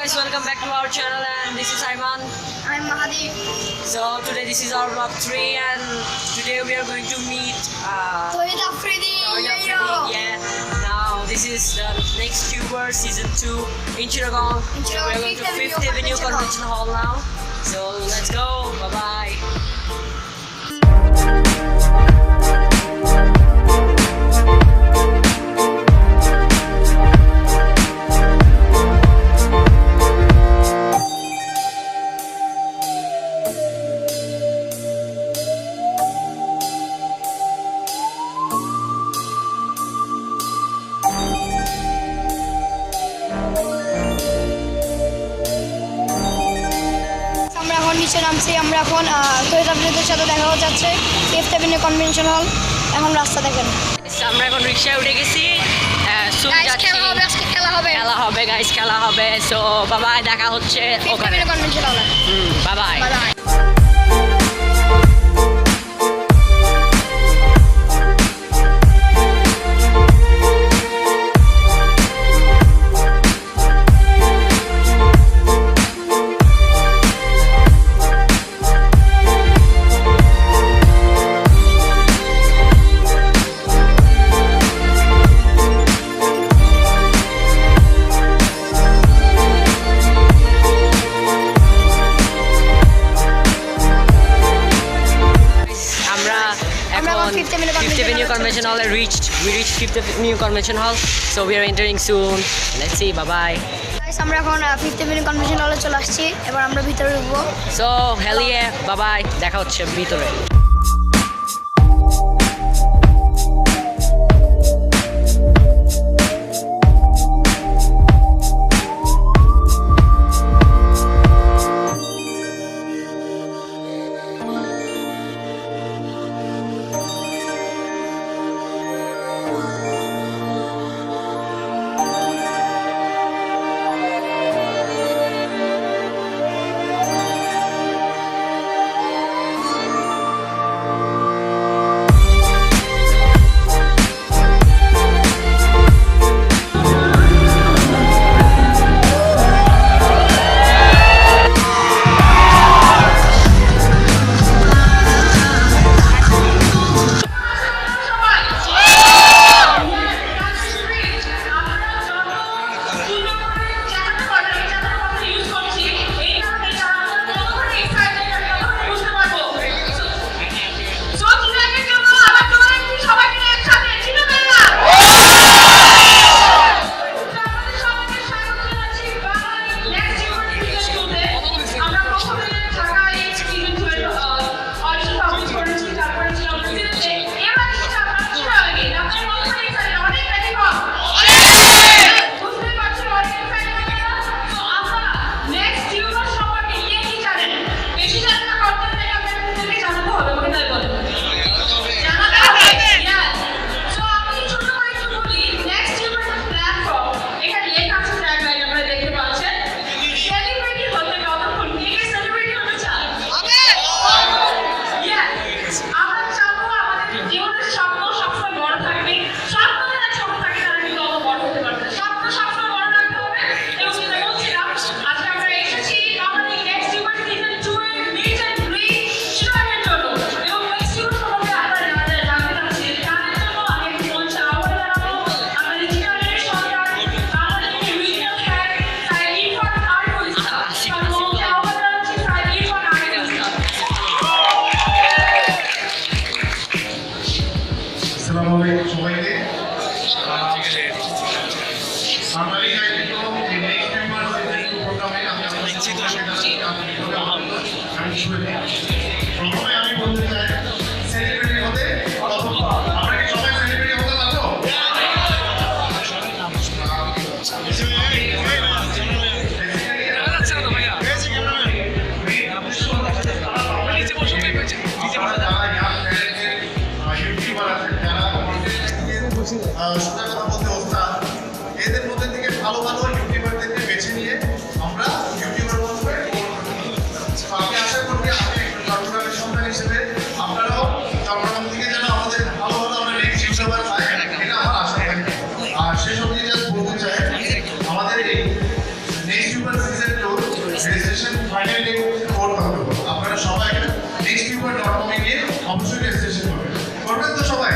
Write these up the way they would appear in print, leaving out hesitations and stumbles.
guys, welcome back to our channel, and this is Ahmed. I'm Mahdi. So today this is our vlog 3, and today we are going to meet Tawhid Afridi. Yeah. Now this is the next tuber season 2 in Chittagong. We are going to 5th Avenue Convention Hall now. So let's go. Bye bye. নিচে নামছি আমরা এখন তহিদ আফ্রিদির সাথে দেখা হয়ে যাচ্ছে 5th Avenue convention hall. এখন রাস্তা দেখেন, আমরা এখন রিকশায় উঠে গেছি। খেলা হবে গাইস, খেলা হবে। সো বাবাই, দেখা হচ্ছে ওখানে কনভেনশন হলে। বাবাই। Fifth Avenue Convention Hall. We reached 5th Avenue Convention Hall, so we are entering soon. Let's see. Bye bye. Guys, আমরা এখন 5th Avenue কনভেনশন হলে চলে আসছি। এবার আমরা ভিতরে ঢুকবো। So hell yeah, bye bye. দেখা হচ্ছে ভিতরে। প্রথমে আমি বলতে চাই সেলিব্রিটি হতে প্রথম আমরা কি সবাই সেলিব্রিটি হতে পারবো? সোজা কথা বলতে ওস্তাদ, এদের মধ্যে থেকে ভালো ভালো ইউটিউবারদেরকে বেছে নিয়ে আমরা ইউটিউবার বলবো। আমি আশা করি আমি চট্টগ্রামের সন্তান হিসেবে আপনারাও চট্টগ্রাম থেকে যেন আমাদের ভালো ভালো আমরা নেক্সট ইউটিউবার পাই, এটা আমার আশা থাকে। আর সেসব জাস্ট বলতে চাই আমাদের এই next YouTuber season 2 registration finally করতে হবে। আপনারা সবাই nextyoutuber.com এ গিয়ে অবশ্যই রেজিস্ট্রেশন করবেন। করবেন তো সবাই?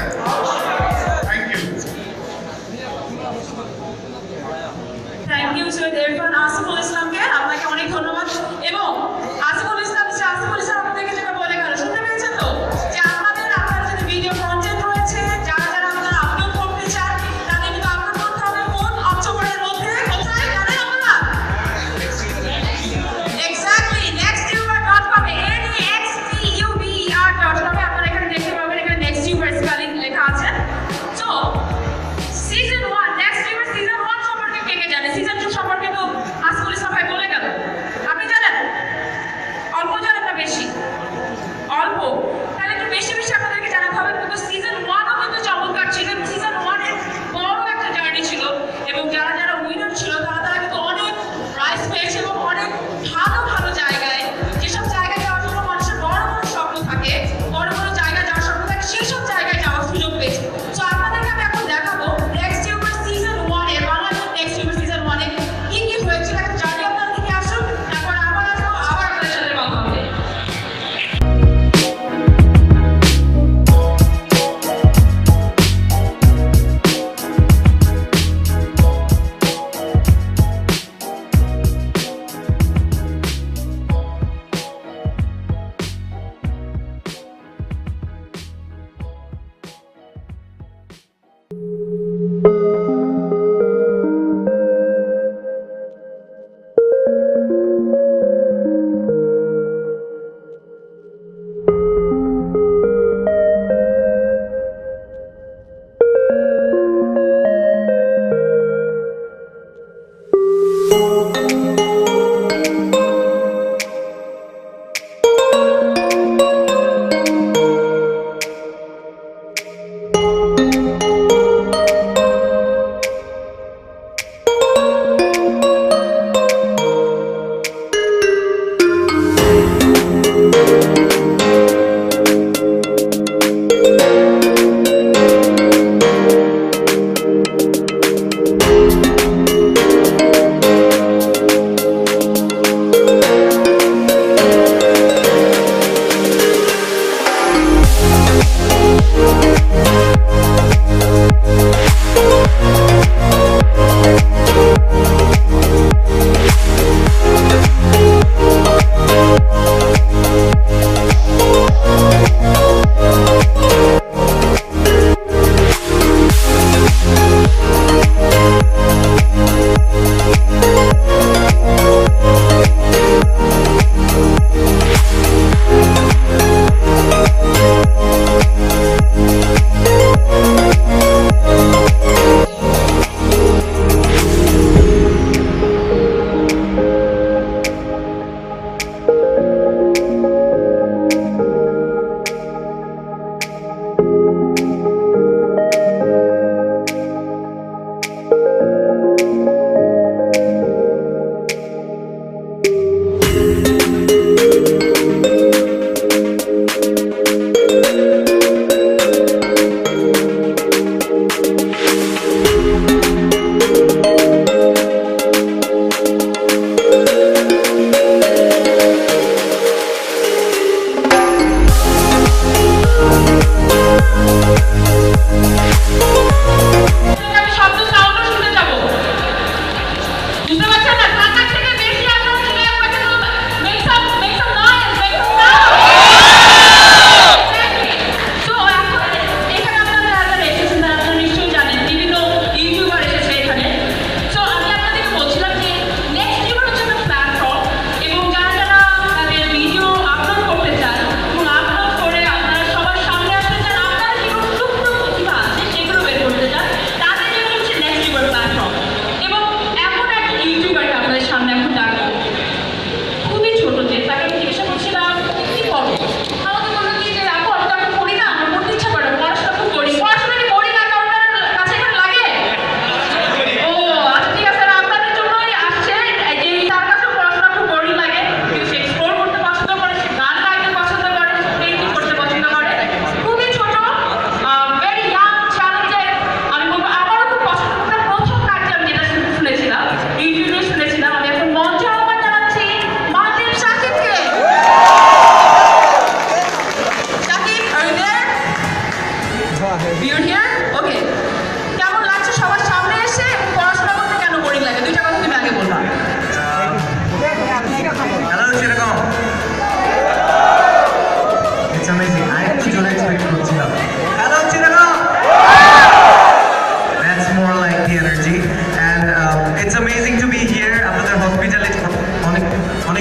Thank you. Thank you Syed Irfan Asiful ইসলামকে, আপনাকে অনেক ধন্যবাদ। এবং আসিফুল ইসলাম আপনাদেরকে যেটা বলে গেল, শুনতে পেয়েছেন তো, যে আপনারা যদি ভিডিও কন্টেন্ট রয়েছে, যারা আপনারা আপলোড করতে চান, তাহলে কিন্তু আপলোড করতে হবে কোন অক্টোবরের মধ্যে, কোথায় জানেন আপনারা? এক্স্যাক্টলি nextyoutuber.com এ nextyoutuber.com আপনারা এখানে দেখতে পাবেন, এখানে nextyoutuber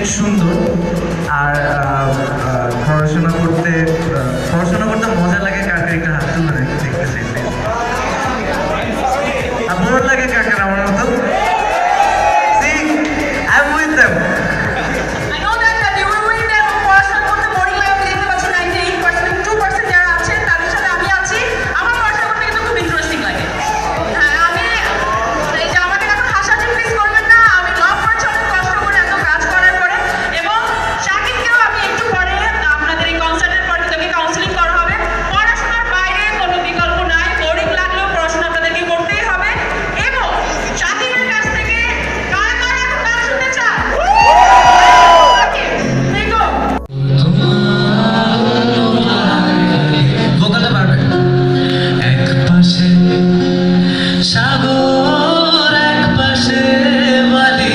অনেক সুন্দর। আর পড়াশোনা করতে মজা লাগে কার কার একটু হাত তুলে দেখতে চাই। আর বোর লাগে কার কার আমার মতো? See, I'm with them. I know that you will win them পড়াশোনা করতে বোরিং লাগে আমি দেখতে পাচ্ছি 98% 2% যারা আছেন তাদের সাথে আমি আছি আমার পড়াশোনা করতে কিন্তু খুব ইন্টারেস্টিং লাগে হ্যাঁ আমি এই যে আমাকে এখন হাসাহাসি প্লিজ করবেন না আমি লভ করছি অনেক কষ্ট করে এত কাজ করার পরে এবং শাকিবকেও আমি একটু পরে আপনাদের এই কনসার্টের পর তোকে কাউন্সিলিং করা হবে পড়াশোনার বাইরে কোনো বিকল্প নাই বোরিং লাগলেও পড়াশোনা আপনাদেরকে করতেই হবে এবং শাকিবের কাছ থেকে কারা কারা এখন গান শুনতে চান ভোকালে পারবে। এক পাশে সাগর এক পাশে বালি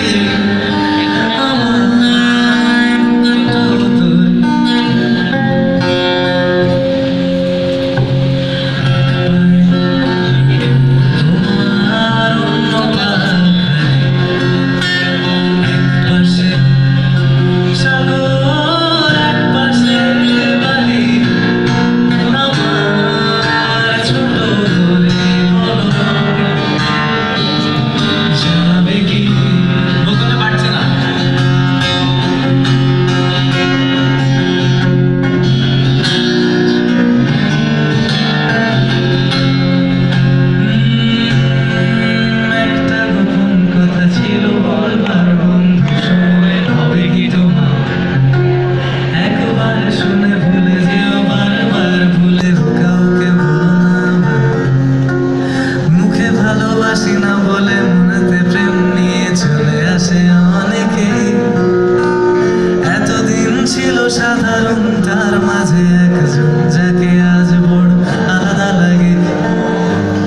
সাধারণ তার মাঝে একজন যাকে আজ বড় আলাদা লাগে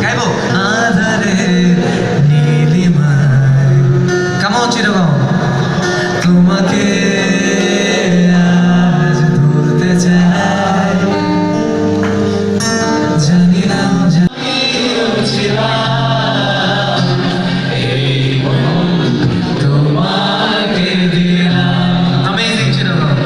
গাইবো আধারে নীলিমায় কেমন চিরগম তোমাকে আজ ধরতে চাই জানি না তোমাকে দিলাম। Amazing চিরগম।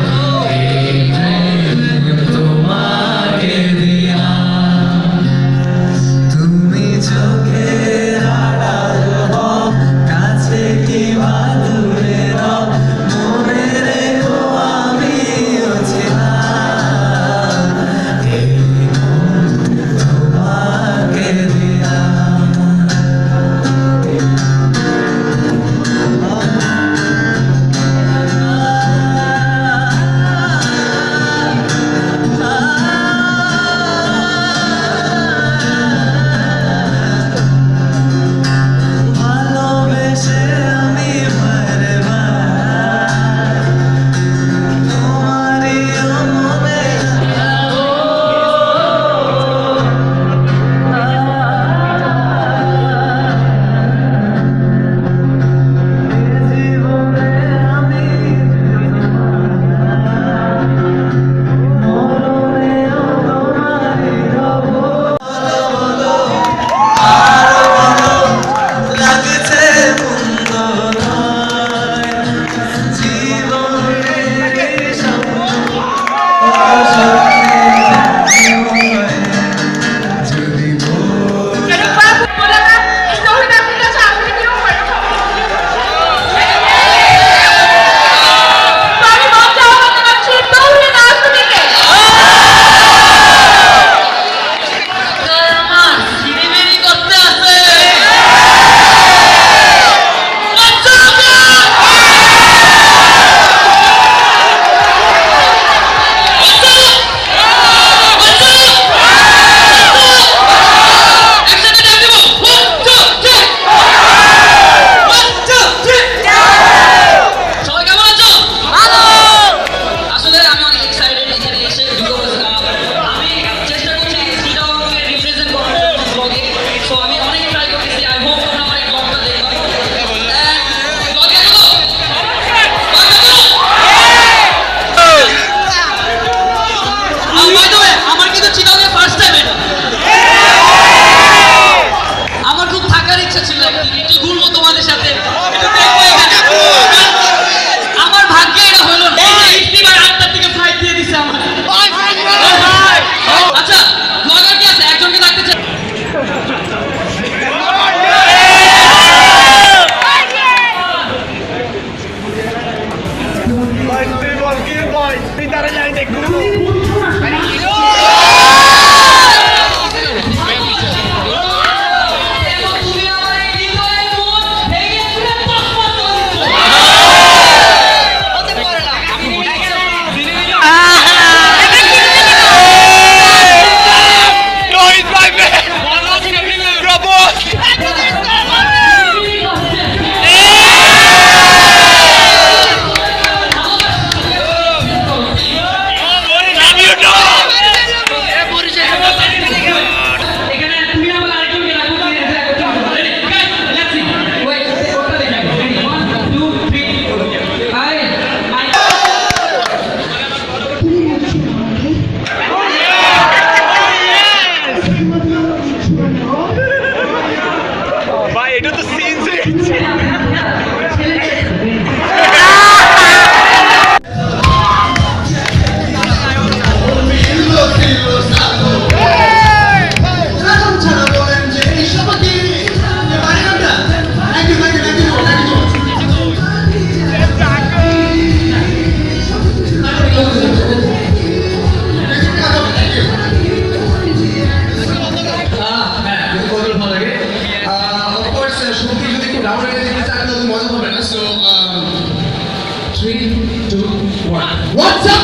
What's up,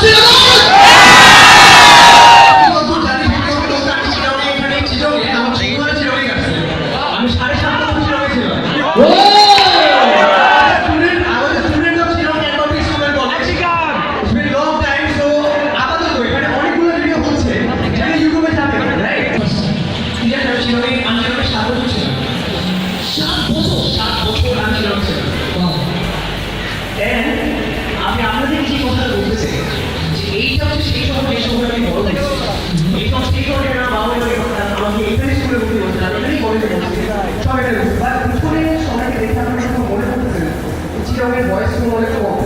আমি আপনাদের যে কথা বলতে চাই যে এইটা হচ্ছে সেই সময় যে সময় আমি বড় দেখছি এইটা সেই সময় আমার বাবা আমাকে এখানে স্কুলে ভর্তি করতে এখানেই বলে বলছি সবাই বা স্কুলে সবাইকে দেখে আপনার কথা মনে করতেছেন চিরঙের বয়স কোনো অনেক কম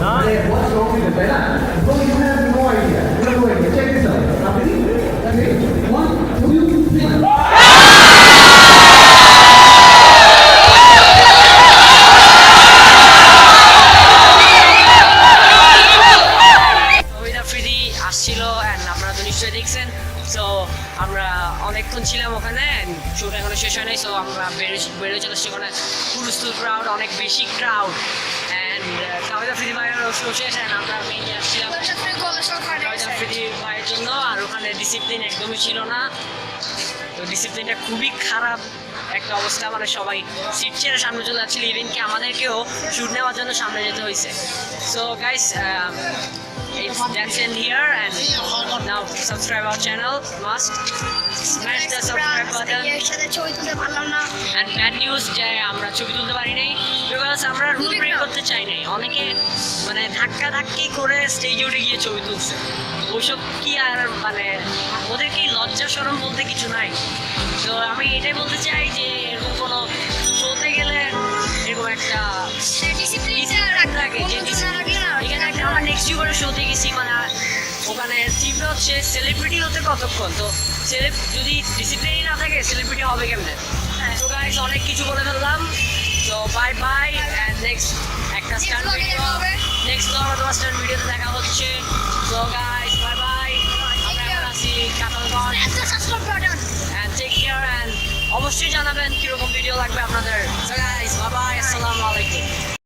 মানে বয়স কম দিতে তাই না এবং you have no idea check this out আপনি 1 2 3 সো আমরা অনেকক্ষণ ছিলাম ওখানে, শুট এখনো শেষ হয় নাই। সো আমরা বেরোয় চলে আসছি, ওখানে হুলস্থুল ক্রাউড, অনেক বেশি ক্রাউড। অ্যান্ড তাওহিদ আফ্রিদি ভাইয়ের শো শেষ, অ্যান্ড আমরা মেইনলি আসছিলাম তাওহিদ আফ্রিদি ভাইয়ের জন্য। আর ওখানে ডিসিপ্লিন একদমই ছিল না, তো ডিসিপ্লিনটা খুবই খারাপ একটা অবস্থা, মানে সবাই সিট ছেড়ে সামনে চলে যাচ্ছিল, ইভেন কি আমাদেরকেও শুট নেওয়ার জন্য সামনে যেতে হয়েছে। So guys, that's in here, and now subscribe our channel, must smash the subscribe button. And bad news যে আমরা ছবি তুলতে পারি নাই, বিকজ আমরা রুল ব্রেক করতে চাই নাই। অনেকে মানে ধাক্কা ধাক্কি করে স্টেজে উঠে গিয়ে ছবি তুলছে, ওইসব কি আর মানে ওদের কি লজ্জা শরম বলতে কিছু নাই। তো আমি এটাই বলতে চাই যে এরকম কোনো শোতে গেলে এরকম একটা থাকে যে এখানে একটা আমার নেক্সট ইউবারের শোতে গেছি, মানে ওখানে থিমটা হচ্ছে সেলিব্রিটি হতে কতক্ষণ, তো যদি ডিসিপ্লিনই না থাকে সেলিব্রিটি হবে কেমনে। তো গাইস, অনেক কিছু বলে ফেললাম, তো বাই বাই, অ্যান্ড নেক্সট একটা স্টান্ট ভিডিও, নেক্সট অথবা স্টান্ট ভিডিওতে দেখা হচ্ছে। তো গাইস, বাই বাই, আমরা এখন আছি Katalganj, and take care, and অবশ্যই জানাবেন কীরকম ভিডিও লাগবে আপনাদের। তো গাইস, বাই বাই, আসসালামু আলাইকুম।